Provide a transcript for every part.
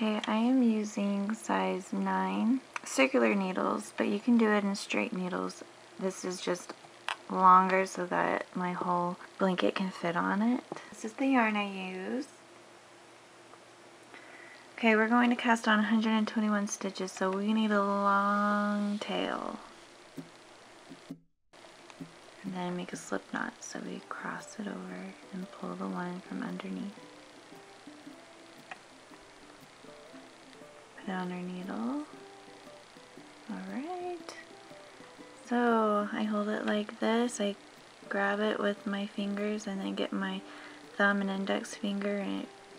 Okay, I am using size 9 circular needles, but you can do it in straight needles. This is just longer so that my whole blanket can fit on it. This is the yarn I use. Okay, we're going to cast on 121 stitches, so we need a long tail. And then make a slip knot, so we cross it over and pull the one from underneath. Put it on our needle. Alright. So I hold it like this. I grab it with my fingers and then get my thumb and index finger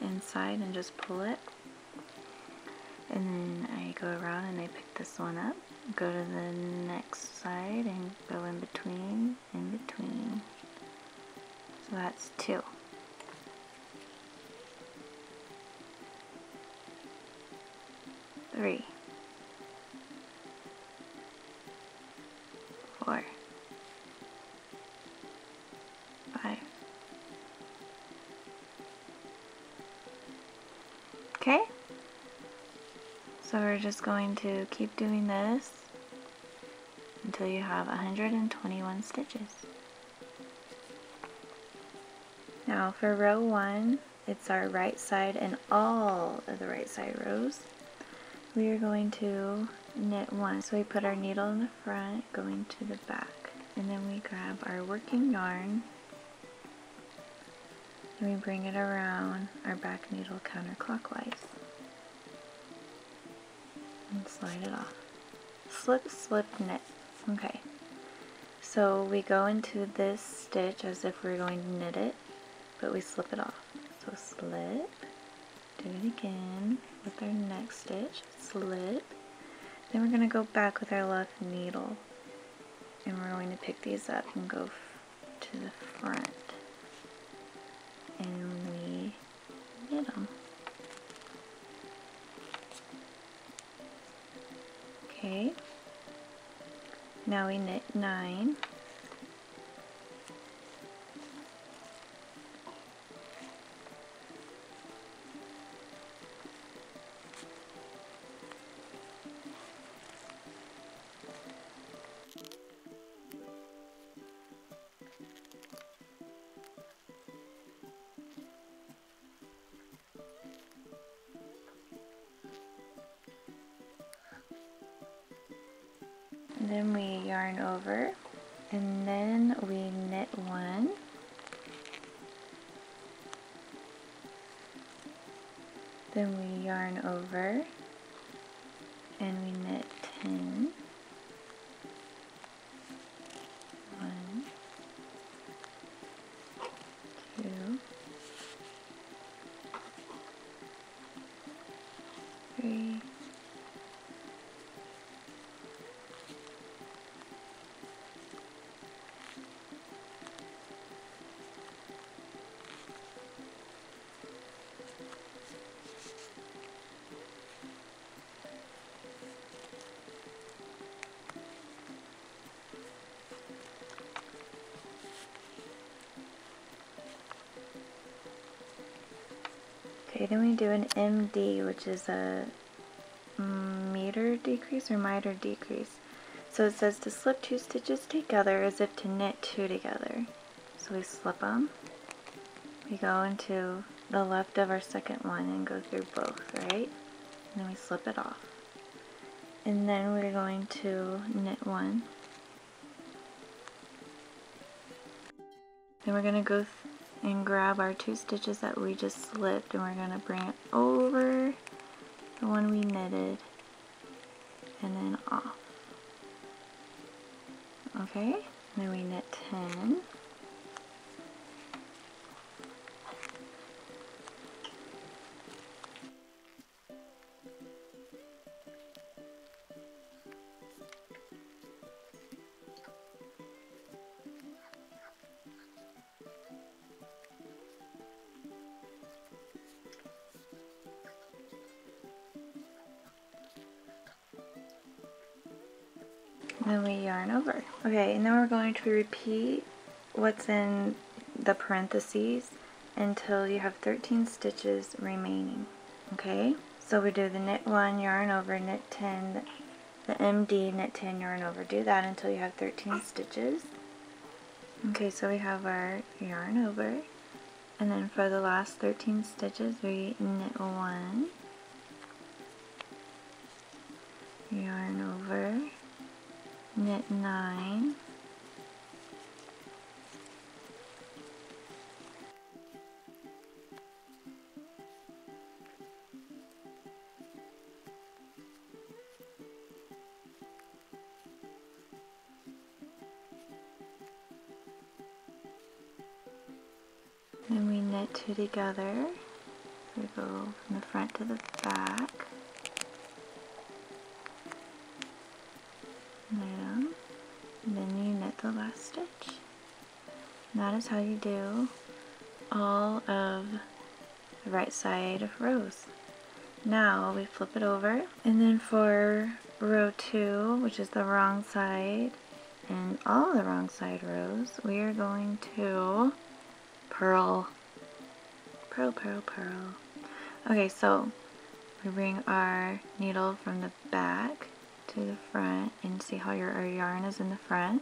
inside and just pull it. And then I go around and I pick this one up, go to the next side and go in between. So that's 2. Three. 4. 5. Okay? So we're just going to keep doing this until you have 121 stitches. Now for row 1, it's our right side and all of the right side rows. We are going to knit 1. So we put our needle in the front, going to the back, and then we grab our working yarn and we bring it around our back needle counterclockwise and slide it off. Slip, slip, knit. Okay, so we go into this stitch as if we're going to knit it, but we slip it off. So slip, do it again with our next stitch, slip. Then we're going to go back with our left needle and we're going to pick these up and go to the front and we knit them. Okay, now we knit 9. Then we yarn over and then we knit 1. Then we yarn over and we knit 10. 1, 2, 3, 4. Then we do an MD, which is a meter decrease or miter decrease. So it says to slip 2 stitches together as if to knit 2 together. So we slip them. We go into the left of our second one and go through both, right? And then we slip it off. And then we're going to knit 1. Then we're going to go and grab our 2 stitches that we just slipped and we're going to bring it over the one we knitted and then off. Okay, and then we knit 10. Then we yarn over. Okay, and then we're going to repeat what's in the parentheses until you have 13 stitches remaining. Okay, So we do the knit 1, yarn over, knit 10, the MD, knit 10, yarn over. Do that until you have 13 stitches. Okay, so we have our yarn over, and then for the last 13 stitches we knit 1, yarn over, knit 9, then we knit 2 together. We go from the front to the back, knit them, and then you knit the last stitch. And that is how you do all of the right side rows. Now we flip it over, and then for row 2, which is the wrong side, and all the wrong side rows, we are going to purl. Purl, purl, purl. Okay, so we bring our needle from the back to the front, and see how our yarn is in the front?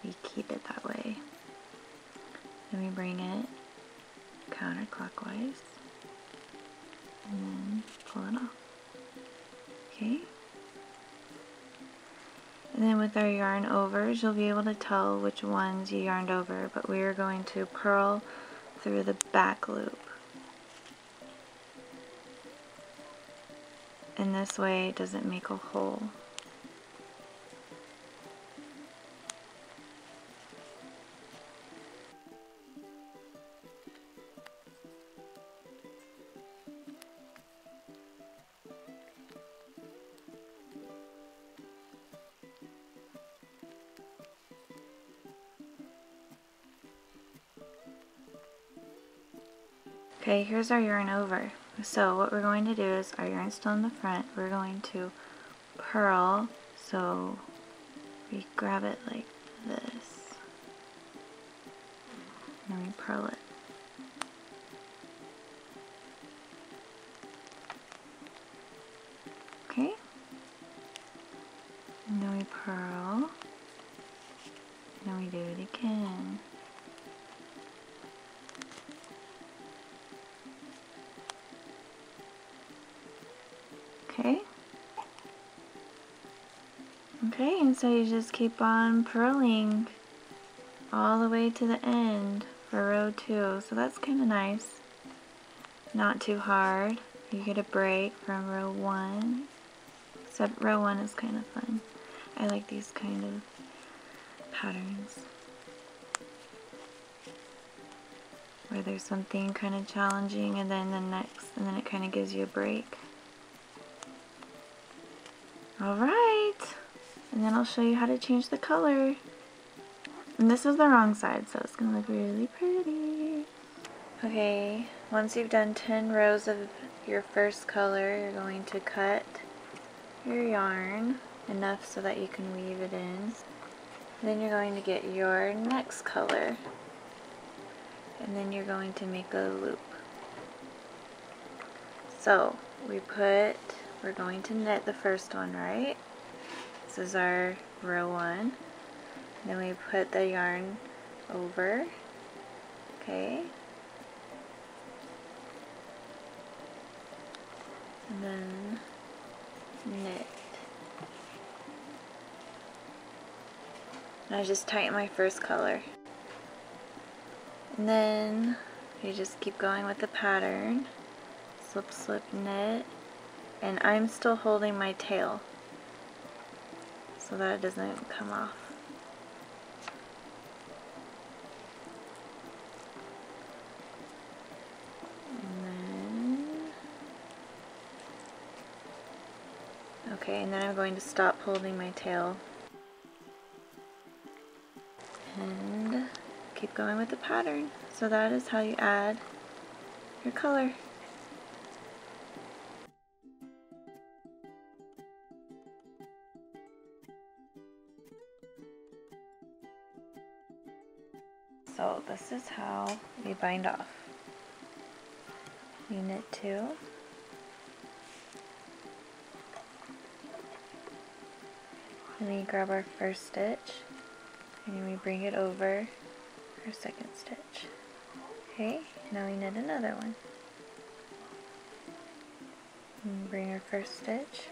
We keep it that way. Then we bring it counterclockwise, and then pull it off. Okay? And then with our yarn overs, you'll be able to tell which ones you yarned over, but we are going to purl through the back loop. And this way it doesn't make a hole. Okay, here's our yarn over. So what we're going to do is, our yarn's still in the front, we're going to purl, so we grab it like this, and then we purl it. Okay? And then we purl, and then we do it again. Okay? Okay, and so you just keep on purling all the way to the end for row 2. So that's kind of nice. Not too hard. You get a break from row 1. Except row 1 is kind of fun. I like these kind of patterns, where there's something kind of challenging and then the next, and then it kind of gives you a break. Alright, and then I'll show you how to change the color. And this is the wrong side, so it's going to look really pretty. Okay, once you've done 10 rows of your first color, you're going to cut your yarn enough so that you can weave it in. Then you're going to get your next color, and then you're going to make a loop. So we're going to knit the first one, right? This is our row 1. Then we put the yarn over, okay? And then knit. And I just tighten my first color. And then you just keep going with the pattern. Slip, slip, knit. And I'm still holding my tail so that it doesn't come off. Okay, and then I'm going to stop holding my tail and keep going with the pattern. So that is how you add your color. So this is how we bind off. You knit 2, And we grab our first stitch and we bring it over our second stitch. Okay, now we knit another one. And bring our first stitch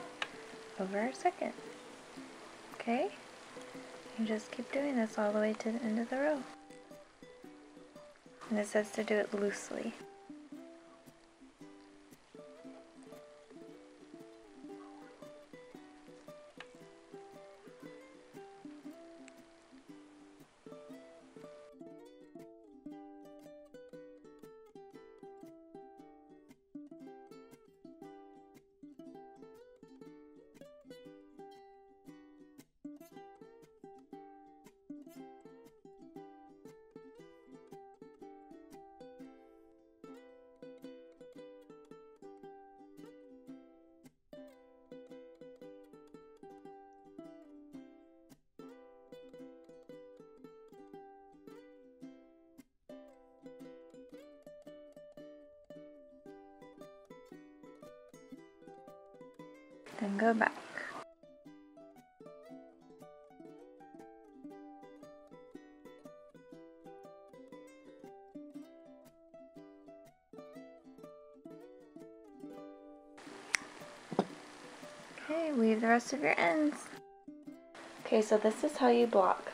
over our second. Okay, and just keep doing this all the way to the end of the row. And it says to do it loosely. Then go back. Okay, weave the rest of your ends. Okay, so this is how you block.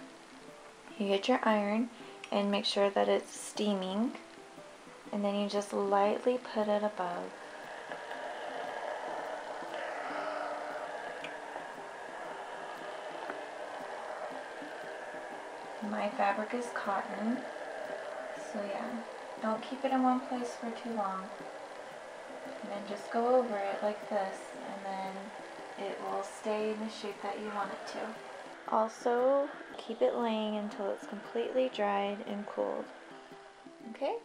You get your iron and make sure that it's steaming, and then you just lightly put it above. My fabric is cotton, so yeah, don't keep it in one place for too long. And then just go over it like this, and then it will stay in the shape that you want it to. Also, keep it laying until it's completely dried and cooled. Okay?